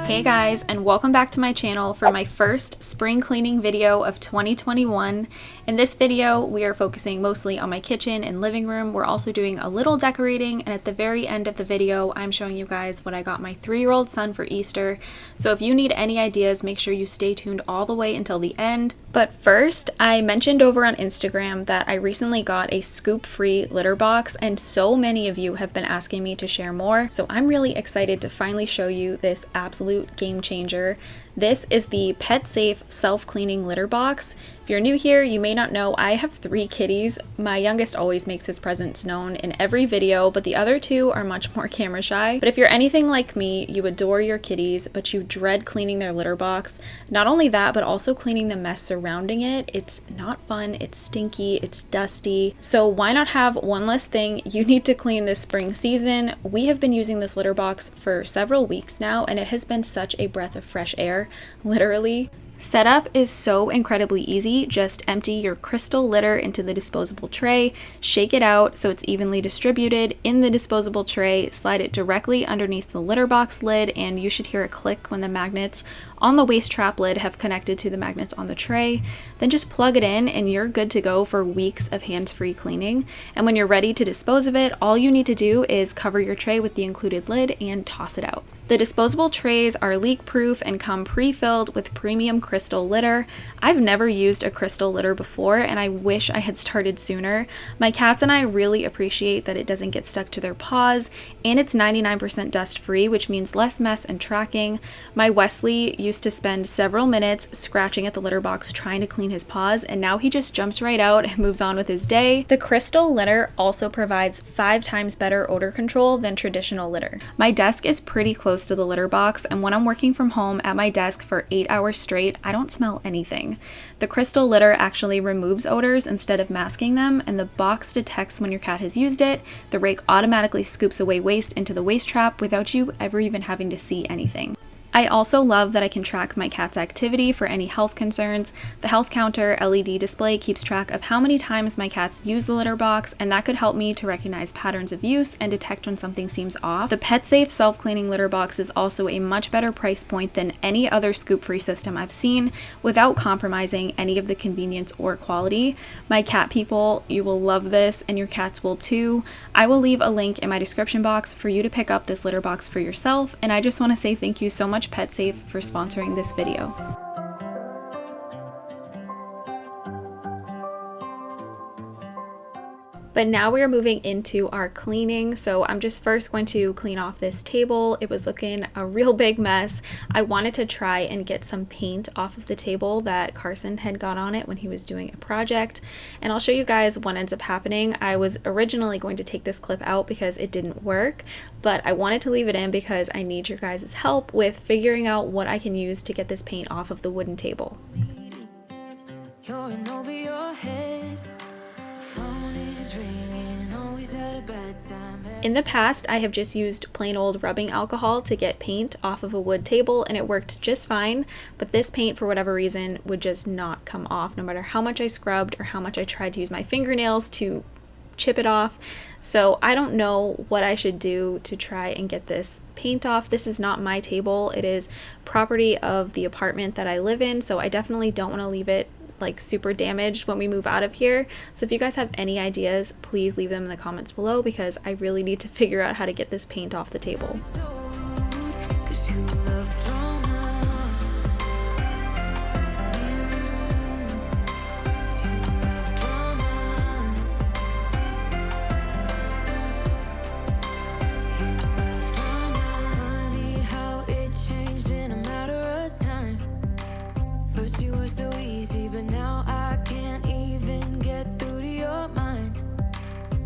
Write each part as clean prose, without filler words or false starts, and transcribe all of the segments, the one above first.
Hey guys, and welcome back to my channel for my first spring cleaning video of 2021. In this video, we are focusing mostly on my kitchen and living room. We're also doing a little decorating, and at the very end of the video, I'm showing you guys what I got my 3-year-old son for Easter. So if you need any ideas, make sure you stay tuned all the way until the end. But first, I mentioned over on Instagram that I recently got a scoop-free litter box, and so many of you have been asking me to share more. So I'm really excited to finally show you this absolute game changer. This is the Pet Safe self-cleaning litter box. If you're new here, you may not know I have 3 kitties. My youngest always makes his presence known in every video, but the other 2 are much more camera shy. But if you're anything like me, you adore your kitties, but you dread cleaning their litter box. Not only that, but also cleaning the mess surrounding it. It's not fun, it's stinky, it's dusty. So why not have one less thing you need to clean this spring season? We have been using this litter box for several weeks now, and it has been such a breath of fresh air, literally. Setup is so incredibly easy. Just empty your crystal litter into the disposable tray, shake it out so it's evenly distributed in the disposable tray, slide it directly underneath the litter box lid, and you should hear a click when the magnets on the waste trap lid have connected to the magnets on the tray. Then just plug it in and you're good to go for weeks of hands-free cleaning. And when you're ready to dispose of it, all you need to do is cover your tray with the included lid and toss it out. The disposable trays are leak-proof and come pre-filled with premium crystal litter. I've never used a crystal litter before, and I wish I had started sooner. My cats and I really appreciate that it doesn't get stuck to their paws, and it's 99% dust-free, which means less mess and tracking. My Wesley used to spend several minutes scratching at the litter box trying to clean his paws, and now he just jumps right out and moves on with his day. The crystal litter also provides 5 times better odor control than traditional litter. My desk is pretty close to the litter box, and when I'm working from home at my desk for 8 hours straight, I don't smell anything. The crystal litter actually removes odors instead of masking them, and the box detects when your cat has used it. The rake automatically scoops away waste into the waste trap without you ever even having to see anything. I also love that I can track my cat's activity for any health concerns. The health counter LED display keeps track of how many times my cats use the litter box, and that could help me to recognize patterns of use and detect when something seems off. The Pet Safe self-cleaning litter box is also a much better price point than any other scoop-free system I've seen without compromising any of the convenience or quality. My cat people, you will love this, and your cats will too. I will leave a link in my description box for you to pick up this litter box for yourself, and I just want to say thank you so much Pet Safe for sponsoring this video. But now we are moving into our cleaning. So I'm just first going to clean off this table. It was looking a real big mess. I wanted to try and get some paint off of the table that Carson had got on it when he was doing a project. And I'll show you guys what ends up happening. I was originally going to take this clip out because it didn't work, but I wanted to leave it in because I need your guys' help with figuring out what I can use to get this paint off of the wooden table. You're in over your head. In the past, I have just used plain old rubbing alcohol to get paint off of a wood table, and it worked just fine, but this paint, for whatever reason, would just not come off no matter how much I scrubbed or how much I tried to use my fingernails to chip it off. So I don't know what I should do to try and get this paint off. This is not my table. It is property of the apartment that I live in, so I definitely don't want to leave it like super damaged when we move out of here. So if you guys have any ideas, please leave them in the comments below because I really need to figure out how to get this paint off the table. First you were so easy, but now I can't even get through to your mind,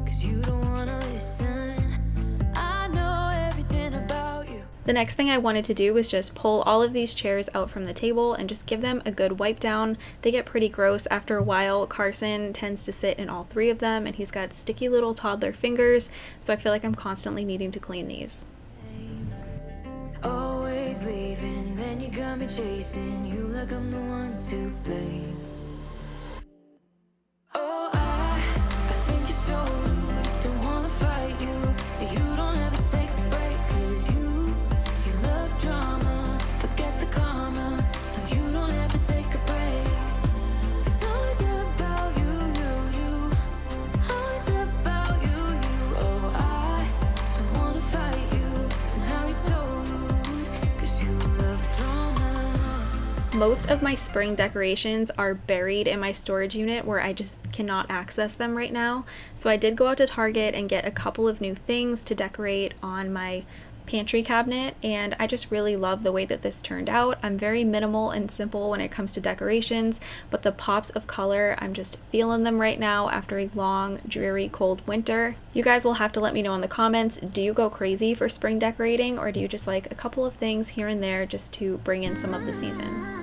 'cause you don't wanna listen. I know everything about you. The next thing I wanted to do was just pull all of these chairs out from the table and just give them a good wipe down. They get pretty gross after a while. Carson tends to sit in all 3 of them, and he's got sticky little toddler fingers, so I feel like I'm constantly needing to clean these. Always leaving, then you got me chasing you like I'm the one to blame. Oh, I think you're so rude, don't wanna fight you, but you don't ever take a break, 'cause you love drama. Most of my spring decorations are buried in my storage unit where I just cannot access them right now. So I did go out to Target and get a couple of new things to decorate on my pantry cabinet, and I just really love the way that this turned out. I'm very minimal and simple when it comes to decorations, but the pops of color, I'm just feeling them right now after a long, dreary, cold winter. You guys will have to let me know in the comments, do you go crazy for spring decorating, or do you just like a couple of things here and there just to bring in some of the season?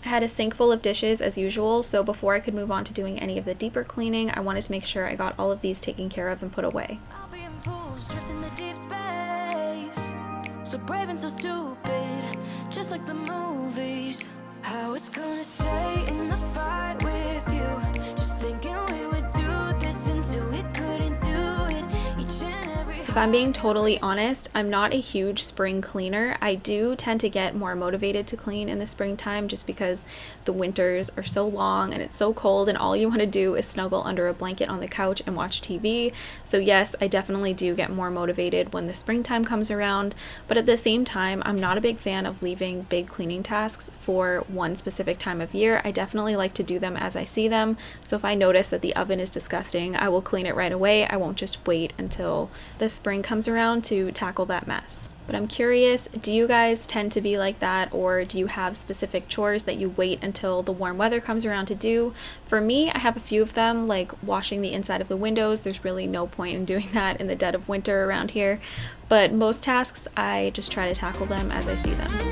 I had a sink full of dishes as usual, so before I could move on to doing any of the deeper cleaning, I wanted to make sure I got all of these taken care of and put away. I'll be in fools, drifting to deep space. So brave and so stupid, just like the movies. How it's gonna stay in the fight with you. Just thinking we would do this until we couldn't do it. Each and every. If I'm being totally honest, I'm not a huge spring cleaner. I do tend to get more motivated to clean in the springtime just because the winters are so long and it's so cold and all you want to do is snuggle under a blanket on the couch and watch TV. So yes, I definitely do get more motivated when the springtime comes around, but at the same time, I'm not a big fan of leaving big cleaning tasks for one specific time of year. I definitely like to do them as I see them. So if I notice that the oven is disgusting, I will clean it right away. I won't just wait until the spring comes around to tackle that mess. But I'm curious, do you guys tend to be like that, or do you have specific chores that you wait until the warm weather comes around to do? For me, I have a few of them, like washing the inside of the windows. There's really no point in doing that in the dead of winter around here. But most tasks, I just try to tackle them as I see them.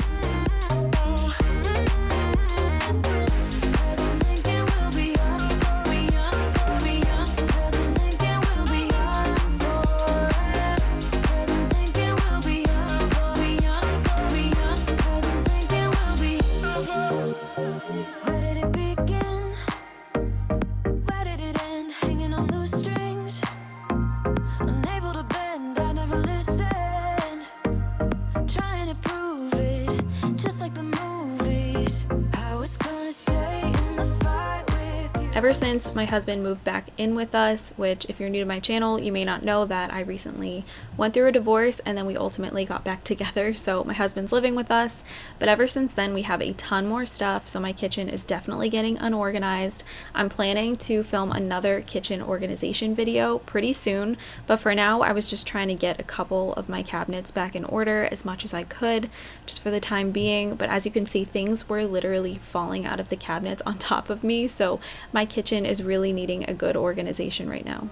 Ever since my husband moved back in with us, which if you're new to my channel, you may not know that I recently went through a divorce and then we ultimately got back together. So my husband's living with us, but ever since then we have a ton more stuff. So my kitchen is definitely getting unorganized. I'm planning to film another kitchen organization video pretty soon, but for now I was just trying to get a couple of my cabinets back in order as much as I could just for the time being. But as you can see, things were literally falling out of the cabinets on top of me. So my kitchen is really needing a good organization right now.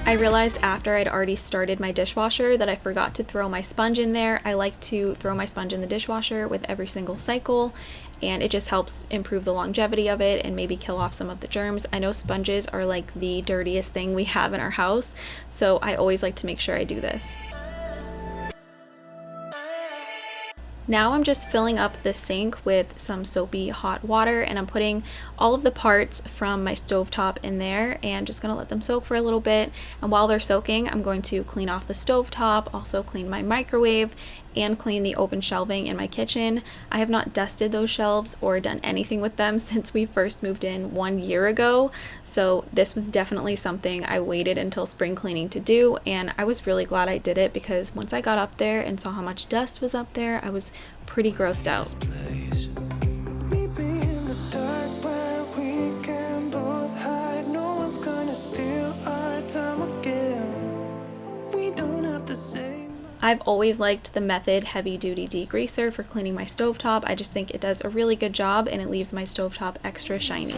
I realized after I'd already started my dishwasher that I forgot to throw my sponge in there. I like to throw my sponge in the dishwasher with every single cycle, and it just helps improve the longevity of it and maybe kill off some of the germs. I know sponges are like the dirtiest thing we have in our house, so I always like to make sure I do this. Now I'm just filling up the sink with some soapy hot water, and I'm putting all of the parts from my stovetop in there and just gonna let them soak for a little bit. And while they're soaking, I'm going to clean off the stovetop, also clean my microwave, and clean the open shelving in my kitchen. I have not dusted those shelves or done anything with them since we first moved in 1 year ago. So this was definitely something I waited until spring cleaning to do, and I was really glad I did it because once I got up there and saw how much dust was up there, I was pretty grossed out. I've always liked the Method heavy duty degreaser for cleaning my stovetop. I just think it does a really good job and it leaves my stovetop extra shiny.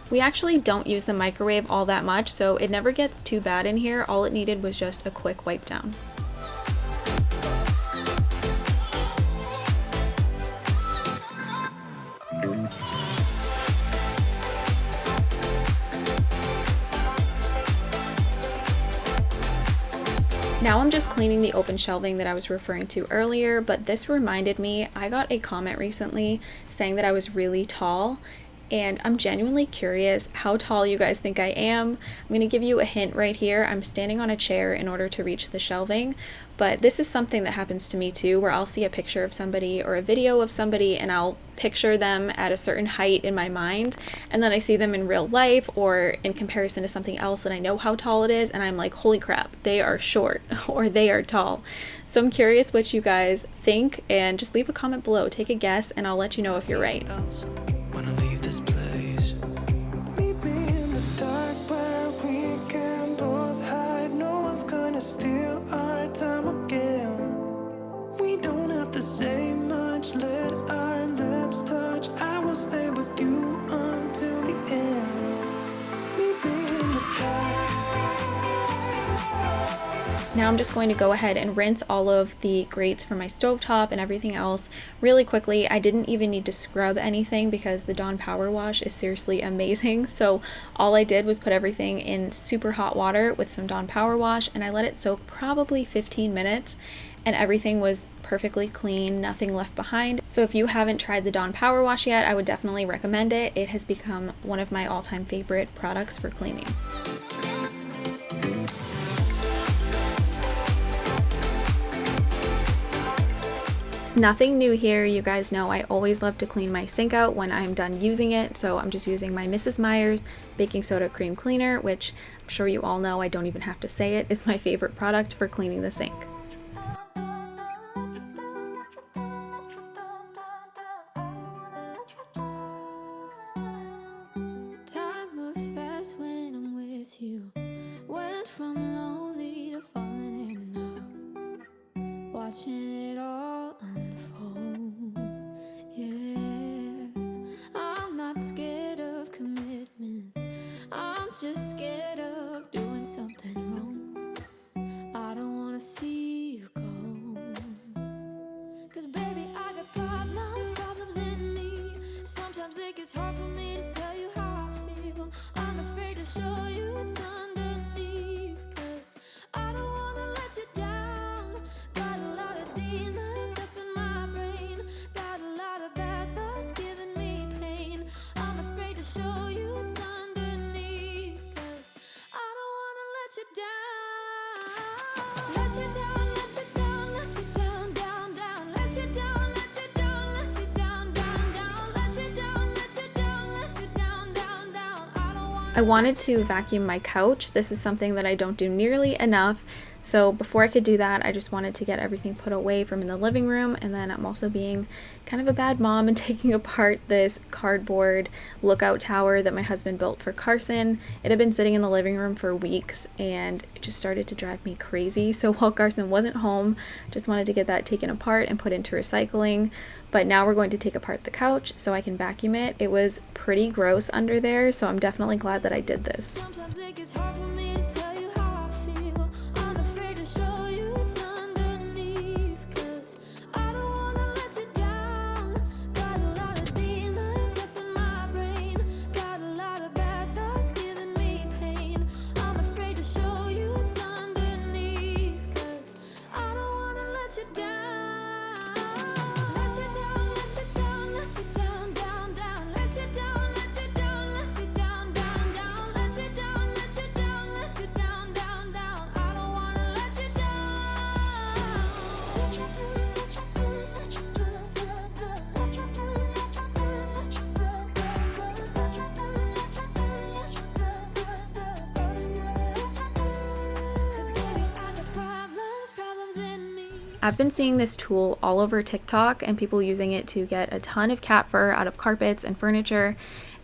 We actually don't use the microwave all that much, so it never gets too bad in here. All it needed was just a quick wipe down. Now I'm just cleaning the open shelving that I was referring to earlier, but this reminded me, I got a comment recently saying that I was really tall, and I'm genuinely curious how tall you guys think I am. I'm going to give you a hint right here. I'm standing on a chair in order to reach the shelving, but this is something that happens to me too, where I'll see a picture of somebody or a video of somebody and I'll picture them at a certain height in my mind, and then I see them in real life or in comparison to something else and I know how tall it is and I'm like, holy crap, they are short or they are tall. So I'm curious what you guys think, and just leave a comment below, take a guess, and I'll let you know if you're right. Wanna leave this place. Meet me in the dark where we can both hide. No one's gonna steal our time again. We don't have to say much, let our lips touch. I will stay with you until the end. Meet me in the dark. Now I'm just going to go ahead and rinse all of the grates from my stovetop and everything else really quickly. I didn't even need to scrub anything because the Dawn Power Wash is seriously amazing. So all I did was put everything in super hot water with some Dawn Power Wash, and I let it soak probably 15 minutes, and everything was perfectly clean, nothing left behind. So if you haven't tried the Dawn Power Wash yet, I would definitely recommend it. It has become one of my all-time favorite products for cleaning. Nothing new here. You guys know I always love to clean my sink out when I'm done using it, so I'm just using my Mrs. Meyer's baking soda cream cleaner, which I'm sure you all know, I don't even have to say it, is my favorite product for cleaning the sink. Time moves fast when I'm with you. Went from lonely to falling in love. Watching it all unfold. Yeah, I'm not scared of commitment. I'm just scared of doing something wrong. I don't wanna see you go. 'Cause baby, I got problems in me. Sometimes it gets hard for me to tell you how I feel. I'm afraid to show you what's underneath. 'Cause I don't wanna let you down. Got a lot of demons up in my brain. Got a lot of bad thoughts giving me pain. I'm afraid to show you what's underneath. 'Cause I don't wanna let you down. Let you down, let you down, let you down, down, down. Let you down, let you down, let you down, down, down. Let you down, let you down, let you down, down, down. I don't wanna. I wanted to vacuum my couch. This is something that I don't do nearly enough. So before I could do that, I just wanted to get everything put away from in the living room, and then I'm also being kind of a bad mom and taking apart this cardboard lookout tower that my husband built for Carson. It had been sitting in the living room for weeks and it just started to drive me crazy. So while Carson wasn't home, just wanted to get that taken apart and put into recycling. But now we're going to take apart the couch so I can vacuum it. It was pretty gross under there, so I'm definitely glad that I did this. Sometimes it gets hard for me to tell you how I feel. I'm afraid to show you what's underneath. 'Cause I don't wanna let you down. Got a lot of demons up in my brain. Got a lot of bad thoughts giving me pain. I'm afraid to show you what's underneath. 'Cause I don't wanna let you down. Let you down, let you down, let you down, down, down. Let you down, let you down, let you down, down, down. Let you down, let you down, let you down, down, down. I don't wanna let you down. Let you down, let you down, let you down, down, down. Let you down, let you down, let you down, down, down. Let you down, let you down, let you down, down, down. 'Cause baby, I got problems in me. I've been seeing this tool all over TikTok and people using it to get a ton of cat fur out of carpets and furniture.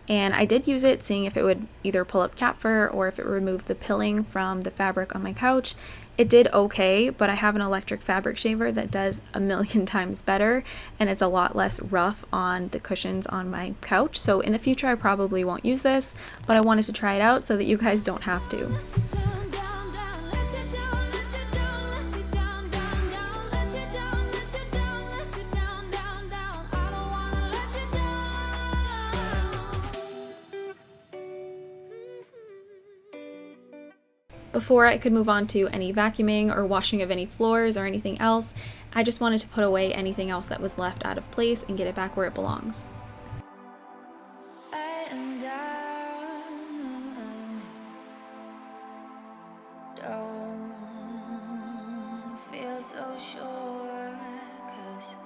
And I did use it, seeing if it would either pull up cat fur or if it would remove the pilling from the fabric on my couch. It did okay, but I have an electric fabric shaver that does a million times better, and it's a lot less rough on the cushions on my couch. So in the future, I probably won't use this, but I wanted to try it out so that you guys don't have to. Let you down, down, down. Let you down, let you down, let you down, down, down. Let you down, let you down, let you down, down, down. I don't wanna let you down. Before I could move on to any vacuuming or washing of any floors or anything else, I just wanted to put away anything else that was left out of place and get it back where it belongs. I am down. Don't feel so sure, 'cause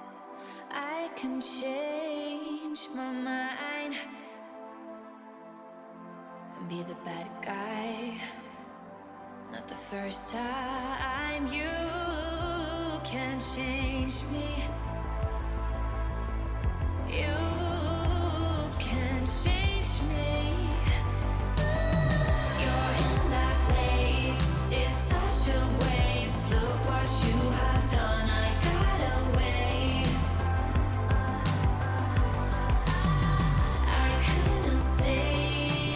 I can change my mind and be the bad guy. Not the first time. You can change me. You can change me. You're in that place. It's such a waste. Look what you have done. I got away. I couldn't stay.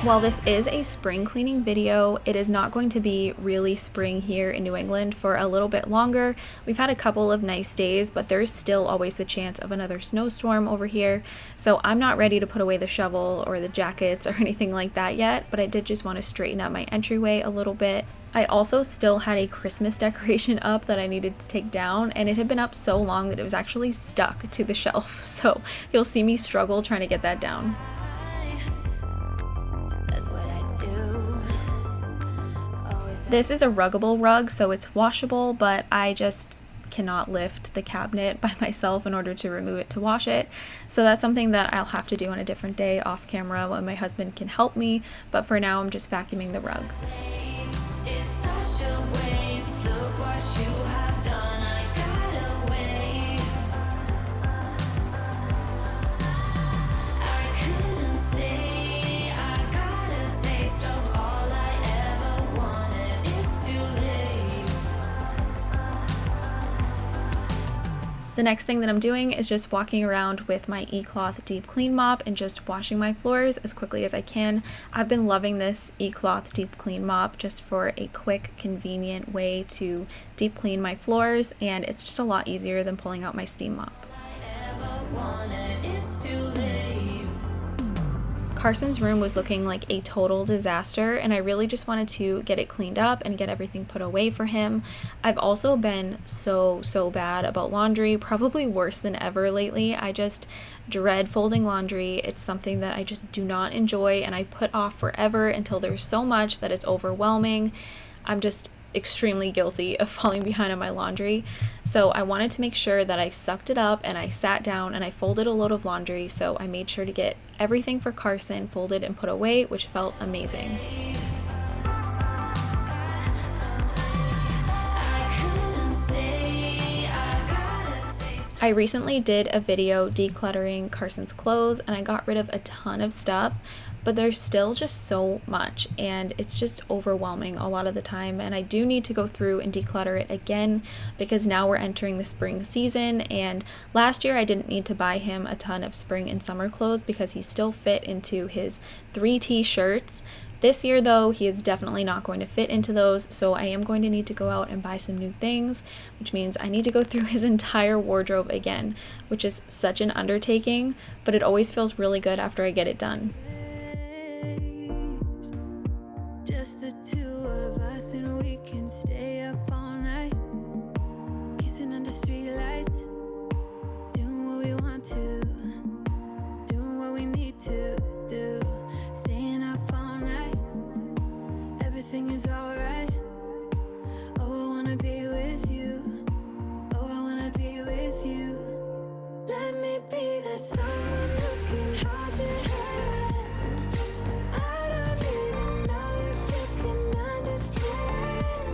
While this is a spring cleaning video, it is not going to be really spring here in New England for a little bit longer. We've had a couple of nice days, but there's still always the chance of another snowstorm over here. So I'm not ready to put away the shovel or the jackets or anything like that yet, but I did just want to straighten up my entryway a little bit. I also still had a Christmas decoration up that I needed to take down, and it had been up so long that it was actually stuck to the shelf. So you'll see me struggle trying to get that down. This is a ruggable rug, so it's washable, but I just cannot lift the cabinet by myself in order to remove it to wash it. So that's something that I'll have to do on a different day off camera when my husband can help me, but for now I'm just vacuuming the rug. It's such a waste. Look what you have done. I got away. I couldn't stay. I got a taste of all I ever wanted. It's too late. The next thing that I'm doing is just walking around with my eCloth deep clean mop and just washing my floors as quickly as I can. I've been loving this eCloth deep clean mop just for a quick, convenient way to deep clean my floors, and it's just a lot easier than pulling out my steam mop. It's too late. Carson's room was looking like a total disaster, and I really just wanted to get it cleaned up and get everything put away for him. I've also been so bad about laundry, probably worse than ever lately. I just dread folding laundry. It's something that I just do not enjoy, and I put off forever until there's so much that it's overwhelming. I'm just extremely guilty of falling behind on my laundry. So I wanted to make sure that I sucked it up and I sat down and I folded a load of laundry. So I made sure to get everything for Carson folded and put away, which felt amazing. I recently did a video decluttering Carson's clothes, and I got rid of a ton of stuff, but there's still just so much, and it's just overwhelming a lot of the time, and I do need to go through and declutter it again because now we're entering the spring season, and last year I didn't need to buy him a ton of spring and summer clothes because he still fit into his 3 t-shirts. This year, though, he is definitely not going to fit into those, so I am going to need to go out and buy some new things, which means I need to go through his entire wardrobe again, which is such an undertaking, but it always feels really good after I get it done. Just the two of us, and we can stay up all night, kissing under streetlights, doing what we want to, doing what we need to do, staying up all night. Everything is alright. Oh, I wanna be with you. Oh, I wanna be with you. Let me be that someone who can hold your hand. I don't even know if you can understand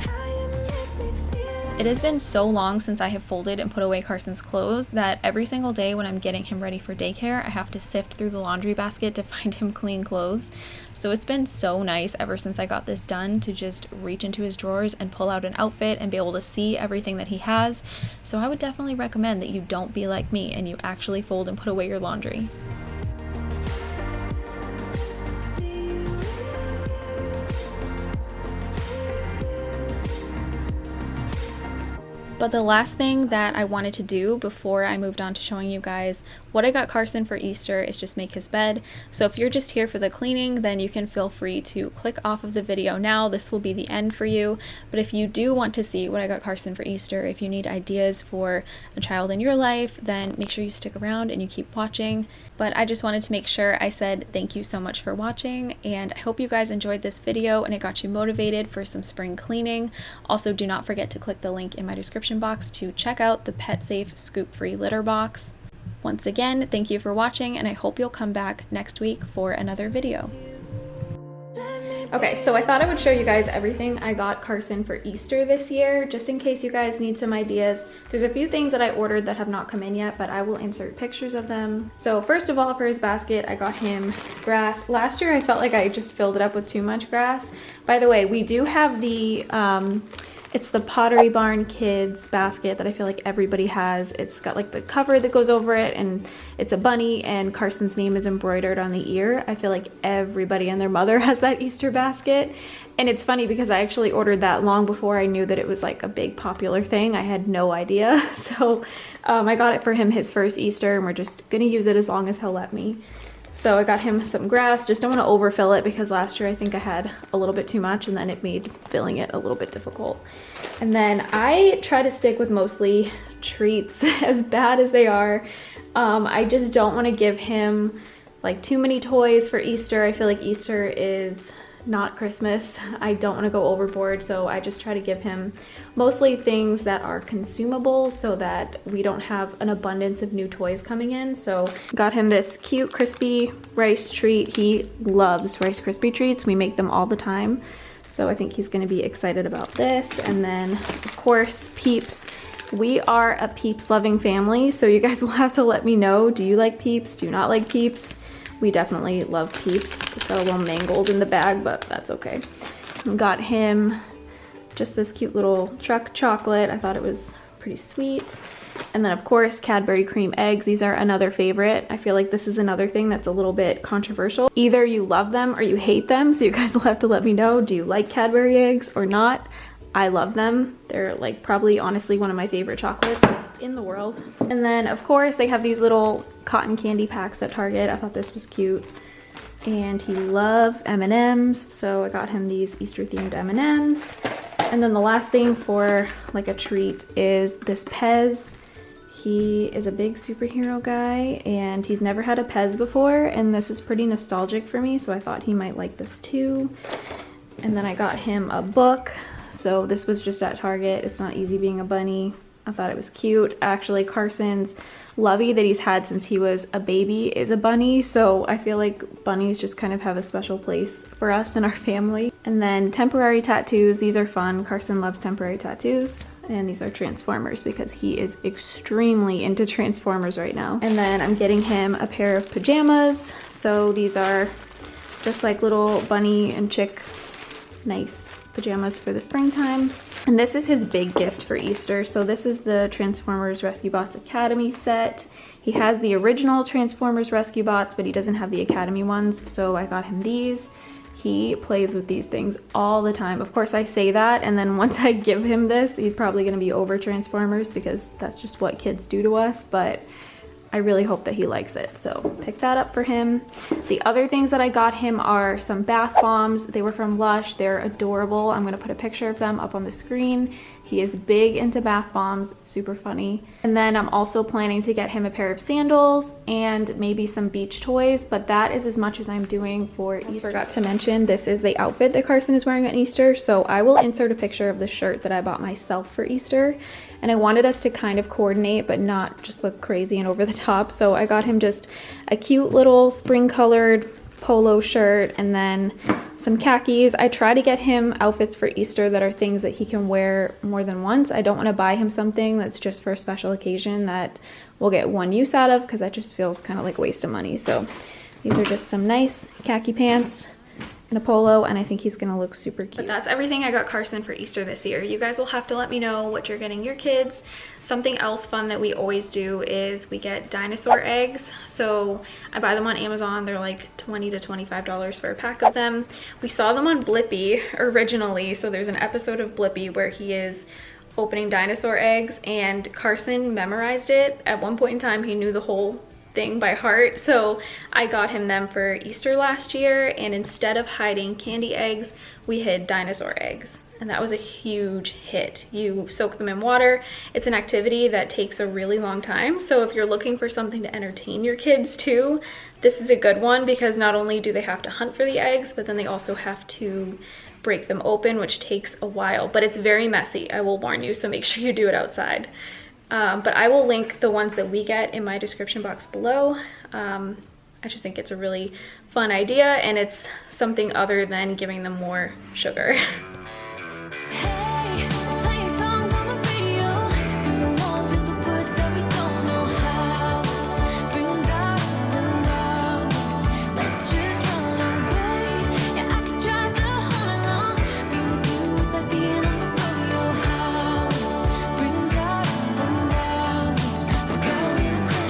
how you make me feel. It has been so long since I have folded and put away Carson's clothes that every single day when I'm getting him ready for daycare, I have to sift through the laundry basket to find him clean clothes. So it's been so nice ever since I got this done to just reach into his drawers and pull out an outfit and be able to see everything that he has. So I would definitely recommend that you don't be like me and you actually fold and put away your laundry. But the last thing that I wanted to do before I moved on to showing you guys what I got Carson for Easter is just make his bed. So if you're just here for the cleaning, then you can feel free to click off of the video now. This will be the end for you. But if you do want to see what I got Carson for Easter, if you need ideas for a child in your life, then make sure you stick around and you keep watching. But I just wanted to make sure I said thank you so much for watching, and I hope you guys enjoyed this video and it got you motivated for some spring cleaning. Also, do not forget to click the link in my description box to check out the Pet Safe Scoop-Free Litter Box. Once again, thank you for watching, and I hope you'll come back next week for another video. Okay, so I thought I would show you guys everything I got Carson for Easter this year, just in case you guys need some ideas. There's a few things that I ordered that have not come in yet, but I will insert pictures of them. So first of all, for his basket, I got him grass. Last year, I felt like I just filled it up with too much grass. By the way, we do have the, it's the Pottery Barn Kids basket that I feel like everybody has. It's got like the cover that goes over it, and it's a bunny, and Carson's name is embroidered on the ear. I feel like everybody and their mother has that Easter basket. And it's funny because I actually ordered that long before I knew that it was like a big popular thing. I had no idea. So I got it for him his first Easter, and we're just gonna use it as long as he'll let me. So I got him some grass. Just don't want to overfill it because last year I think I had a little bit too much, and then it made filling it a little bit difficult. And then I try to stick with mostly treats, as bad as they are. I just don't want to give him like too many toys for Easter. I feel like Easter is not Christmas. I don't want to go overboard, so I just try to give him mostly things that are consumable so that we don't have an abundance of new toys coming in. So got him this cute crispy rice treat. He loves Rice Krispie treats. We make them all the time, so I think he's going to be excited about this. And then of course Peeps. We are a Peeps loving family, so you guys will have to let me know, do you like Peeps? Do you not like Peeps? We definitely love Peeps. It's got a little mangled in the bag, but that's okay. Got him just this cute little truck chocolate. I thought it was pretty sweet. And then of course, Cadbury cream eggs. These are another favorite. I feel like this is another thing that's a little bit controversial. Either you love them or you hate them, so you guys will have to let me know. Do you like Cadbury eggs or not? I love them. They're like probably honestly one of my favorite chocolates in the world. And then of course they have these little cotton candy packs at Target. I thought this was cute. And he loves M&Ms, so I got him these Easter themed M&Ms. And then the last thing for like a treat is this Pez. He is a big superhero guy and he's never had a Pez before, and this is pretty nostalgic for me, so I thought he might like this too. And then I got him a book. So this was just at Target. It's Not Easy Being a Bunny. I thought it was cute. Actually, Carson's Lovey that he's had since he was a baby is a bunny, so I feel like bunnies just kind of have a special place for us in our family. And then temporary tattoos. These are fun. Carson loves temporary tattoos. And these are Transformers because he is extremely into Transformers right now. And then I'm getting him a pair of pajamas. So these are just like little bunny and chick nice pajamas for the springtime. And this is his big gift for Easter. So this is the Transformers Rescue Bots Academy set. He has the original Transformers Rescue Bots, but he doesn't have the Academy ones, so I got him these. He plays with these things all the time. Of course I say that, and then once I give him this, he's probably gonna be over Transformers because that's just what kids do to us, but I really hope that he likes it, so pick that up for him. The other things that I got him are some bath bombs. They were from Lush. They're adorable. I'm gonna put a picture of them up on the screen. He is big into bath bombs, super funny. And then I'm also planning to get him a pair of sandals and maybe some beach toys, but that is as much as I'm doing for Easter. I forgot to mention, this is the outfit that Carson is wearing on Easter, so I will insert a picture of the shirt that I bought myself for Easter. And I wanted us to kind of coordinate, but not just look crazy and over the top, so I got him just a cute little spring colored polo shirt and then some khakis. I try to get him outfits for Easter that are things that he can wear more than once. I don't want to buy him something that's just for a special occasion that we'll get one use out of, because that just feels kind of like a waste of money. So these are just some nice khaki pants and a polo, and I think he's gonna look super cute. But that's everything I got Carson for Easter this year. You guys will have to let me know what you're getting your kids. Something else fun that we always do is we get dinosaur eggs. So I buy them on Amazon. They're like $20 to $25 for a pack of them. We saw them on Blippi originally. So there's an episode of Blippi where he is opening dinosaur eggs, and Carson memorized it. At one point in time, he knew the whole thing by heart. So I got him them for Easter last year, and instead of hiding candy eggs, we hid dinosaur eggs. And that was a huge hit. You soak them in water. It's an activity that takes a really long time. So if you're looking for something to entertain your kids too, this is a good one, because not only do they have to hunt for the eggs, but then they also have to break them open, which takes a while. But it's very messy, I will warn you, so make sure you do it outside. But I will link the ones that we get in my description box below. I just think it's a really fun idea, and it's something other than giving them more sugar.